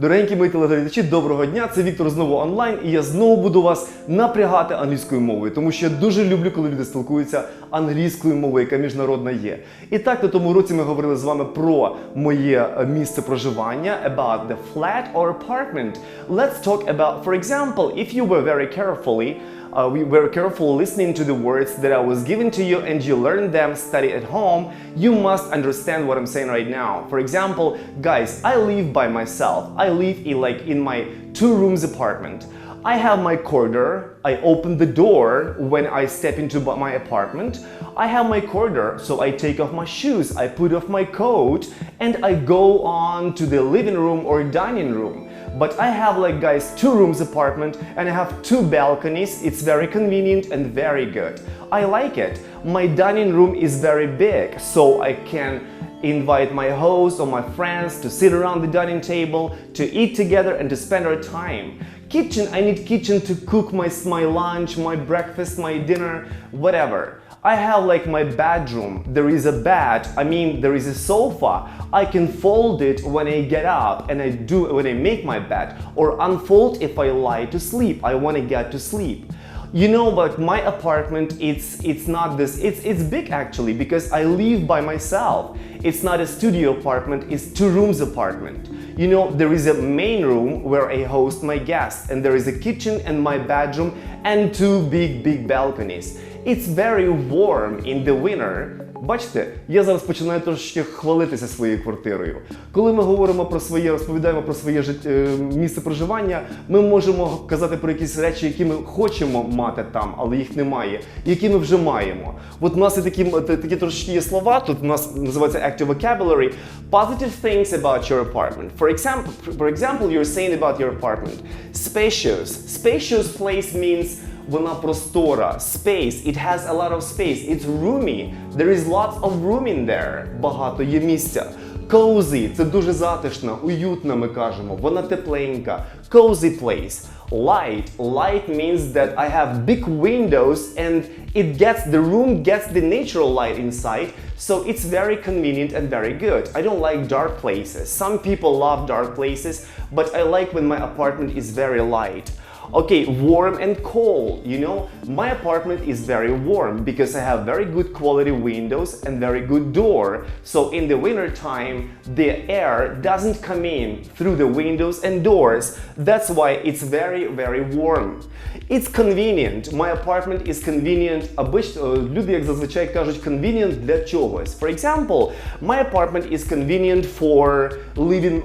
Дорогенькі мої телеглядачі, доброго дня! Це Віктор знову онлайн, і я знову буду вас напрягати англійською мовою, тому що я дуже люблю, коли люди спілкуються англійською мовою, яка міжнародна є. І так, на тому році ми говорили з вами про моє місце проживання, about the flat or apartment. Let's talk about, for example, if you were very careful listening to the words that I was giving to you and you learned them, study at home, you must understand what I'm saying right now. For example, guys, I live by myself. I live in my 2-room apartment. I have my corridor. I open the door when I step into my apartment. I have my corridor, so I take off my shoes, I put off my coat, and I go on to the living room or dining room. But I have, guys, 2-room apartment and I have 2 balconies. It's very convenient and very good. I like it. My dining room is very big, so I can invite my host or my friends to sit around the dining table, to eat together and to spend our time. Kitchen, I need kitchen to cook my lunch, my breakfast, my dinner, whatever. I have my bedroom. There is a bed, there is a sofa. I can fold it when I get up and when I make my bed, or unfold if I lie to sleep. I want to get to sleep. You know, but my apartment, it's not this, it's big actually, because I live by myself. It's not a studio apartment, it's 2-room apartment. You know, there is a main room where I host my guests, and there is a kitchen and my bedroom and 2 big balconies. It's very warm in the winter. Бачите, я зараз починаю трошки хвалитися своєю квартирою. Коли ми розповідаємо про своє місце проживання, ми можемо казати про якісь речі, які ми хочемо мати там, але їх немає, які ми вже маємо. От у нас є такі трошки є слова, тут у нас називається active vocabulary. Positive things about your apartment. For example, you're saying about your apartment. Spacious. Spacious place means вона простора. Space. It has a lot of space. It's roomy. There is lots of room in there. Багато є місця. Cozy. Це дуже затишно, уютно ми кажемо. Вона тепленька. Cozy place. Light. Light means that I have big windows and the room gets the natural light inside, so it's very convenient and very good. I don't like dark places. Some people love dark places, but I like when my apartment is very light. Okay, warm and cold. You know, my apartment is very warm because I have very good quality windows and very good door. So in the winter time, the air doesn't come in through the windows and doors. That's why it's very warm. It's convenient. My apartment is convenient. Люди, як зазвичай кажуть, convenient для чогось. For example, my apartment is convenient for living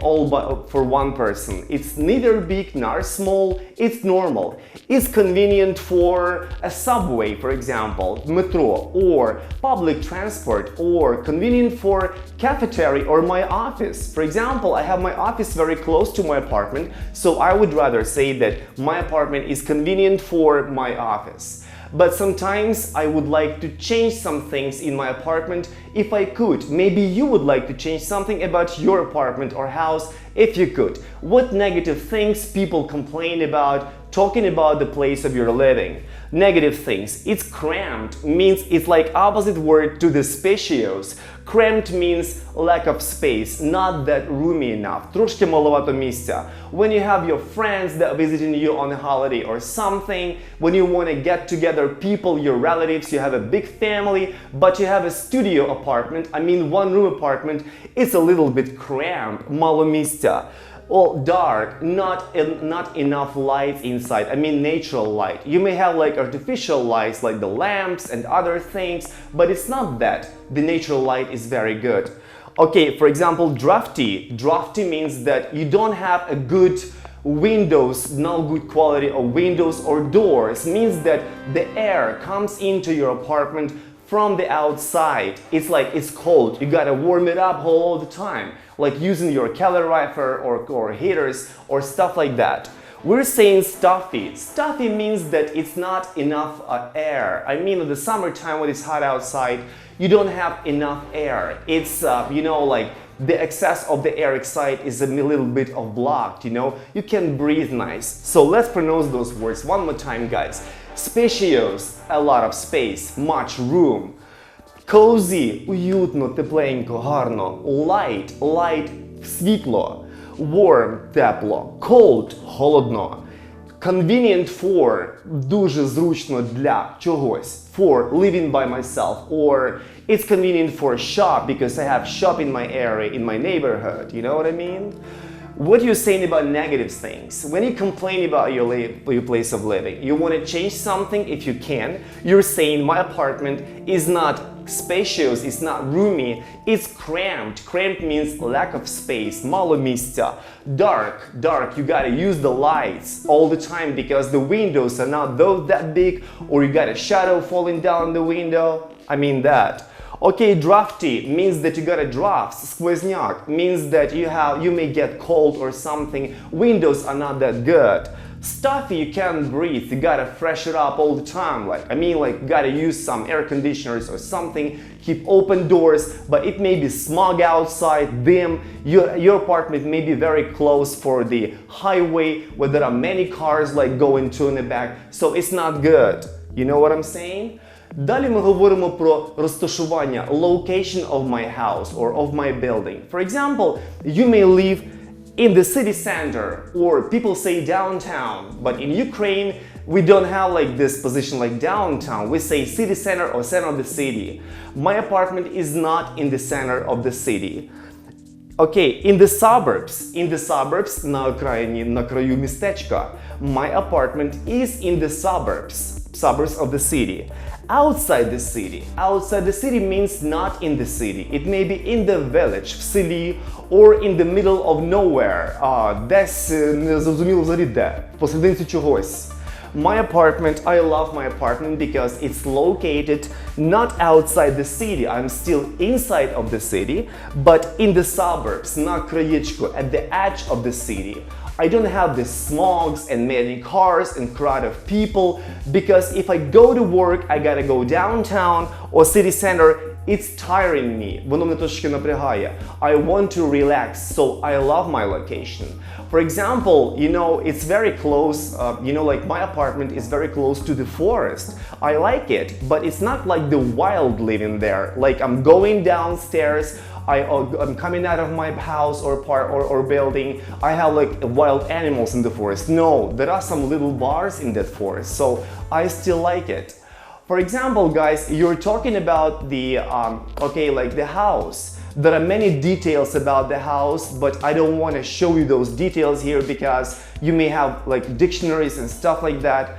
for one person. It's neither big nor small. It's normal. It's convenient for a subway, for example, metro, or public transport, or convenient for cafeteria or my office. For example, I have my office very close to my apartment, so I would rather say that my apartment is convenient for my office. But sometimes I would like to change some things in my apartment if I could. Maybe you would like to change something about your apartment or house if you could. What negative things people complain about talking about the place of your living? Negative things. It's cramped, means it's like opposite word to the spacious. Cramped means lack of space, not that roomy enough. Трошки маловато місця. When you have your friends that are visiting you on a holiday or something, when you want to get together people, your relatives, you have a big family, but you have a studio apartment, 1-room apartment, it's a little bit cramped, мало місця. Well, dark, not enough lights inside, natural light. You may have artificial lights like the lamps and other things, but it's not that. The natural light is very good. Okay, for example, drafty. Drafty means that you don't have a good windows, no good quality of windows or doors. Means that the air comes into your apartment from the outside. It's cold. You gotta warm it up all the time, like using your calorifer or heaters or stuff like that. We're saying stuffy. Stuffy means that it's not enough air. In the summertime when it's hot outside, you don't have enough air. It's, the excess of the air outside is a little bit of blocked, You can breathe nice. So let's pronounce those words one more time, guys. Spacious, a lot of space, much room. Cozy, уютно, тепленько, гарно. Light, світло. Warm – тепло. Cold – холодно. Convenient for – дуже зручно для чогось. For living by myself. Or it's convenient for shop because I have shop in my area, in my neighborhood. You know what I mean? What are you saying about negative things? When you complain about your place of living, you want to change something if you can. You're saying my apartment is not spacious, it's not roomy, it's cramped. Cramped means lack of space, мало місця. Dark, you gotta use the lights all the time because the windows are not that big, or you got a shadow falling down the window. I mean that. Okay, drafty means that you got a draft. Сквозняк means that you may get cold or something. Windows are not that good. Stuffy, you can't breathe. You gotta fresh it up all the time. You gotta use some air conditioners or something. Keep open doors, but it may be smog outside, dim. Your apartment may be very close for the highway where there are many cars going to and back. So it's not good. You know what I'm saying? Далі ми говоримо про розташування, location of my house or of my building. For example, you may live in the city center, or people say downtown, but in Ukraine we don't have this position like downtown. We say city center or center of the city. My apartment is not in the center of the city. Okay, in the suburbs, на окраїні, на краю містечка, my apartment is in the suburbs of the city. Outside the city means not in the city. It may be in the village, в селі, or in the middle of nowhere, десь не зрозуміло взагалі де, посерединці чогось. My apartment, I love my apartment because it's located not outside the city. I'm still inside of the city, but in the suburbs, на краєчку, at the edge of the city. I don't have the smogs and many cars and crowd of people because if I go to work, I gotta go downtown or city center. It's tiring me. Воно мене трошки напрягає. I want to relax, so I love my location. For example, it's very close, my apartment is very close to the forest. I like it, but it's not like the wild living there. I'm going downstairs, I'm coming out of my house or building. I have wild animals in the forest. No, there are some little bars in that forest, so I still like it. For example, guys, you're talking about the house. There are many details about the house, but I don't want to show you those details here because you may have dictionaries and stuff like that.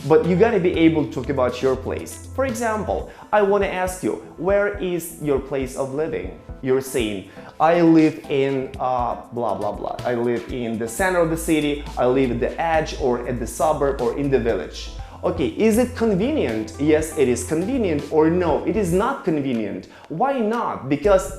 But you gotta be able to talk about your place. For example, I want to ask you, where is your place of living? You're saying, I live in blah blah blah. I live in the center of the city, I live at the edge or at the suburb or in the village. Okay, is it convenient? Yes, it is convenient, or no, it is not convenient. Why not? Because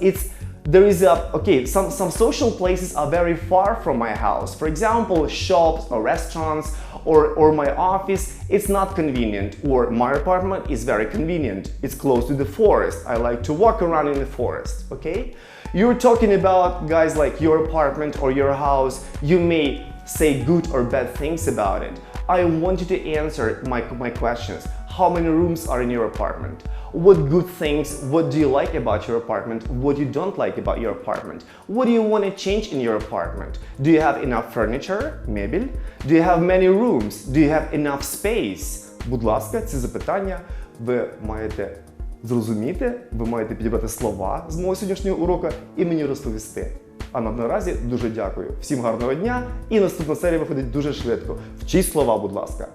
some social places are very far from my house. For example, shops or restaurants or my office, it's not convenient. Or my apartment is very convenient. It's close to the forest. I like to walk around in the forest, okay? You're talking about, guys, your apartment or your house. You may say good or bad things about it. I want you to answer my questions. How many rooms are in your apartment? What good things, what do you like about your apartment? What you don't like about your apartment? What do you want to change in your apartment? Do you have enough furniture? Мебель? Do you have many rooms? Do you have enough space? Будь ласка, ці запитання ви маєте зрозуміти, ви маєте підібрати слова з мого сьогоднішнього уроку і мені розповісти. А наразі дуже дякую. Всім гарного дня і наступна серія виходить дуже швидко. Вчіть слова, будь ласка.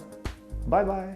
Бай-бай!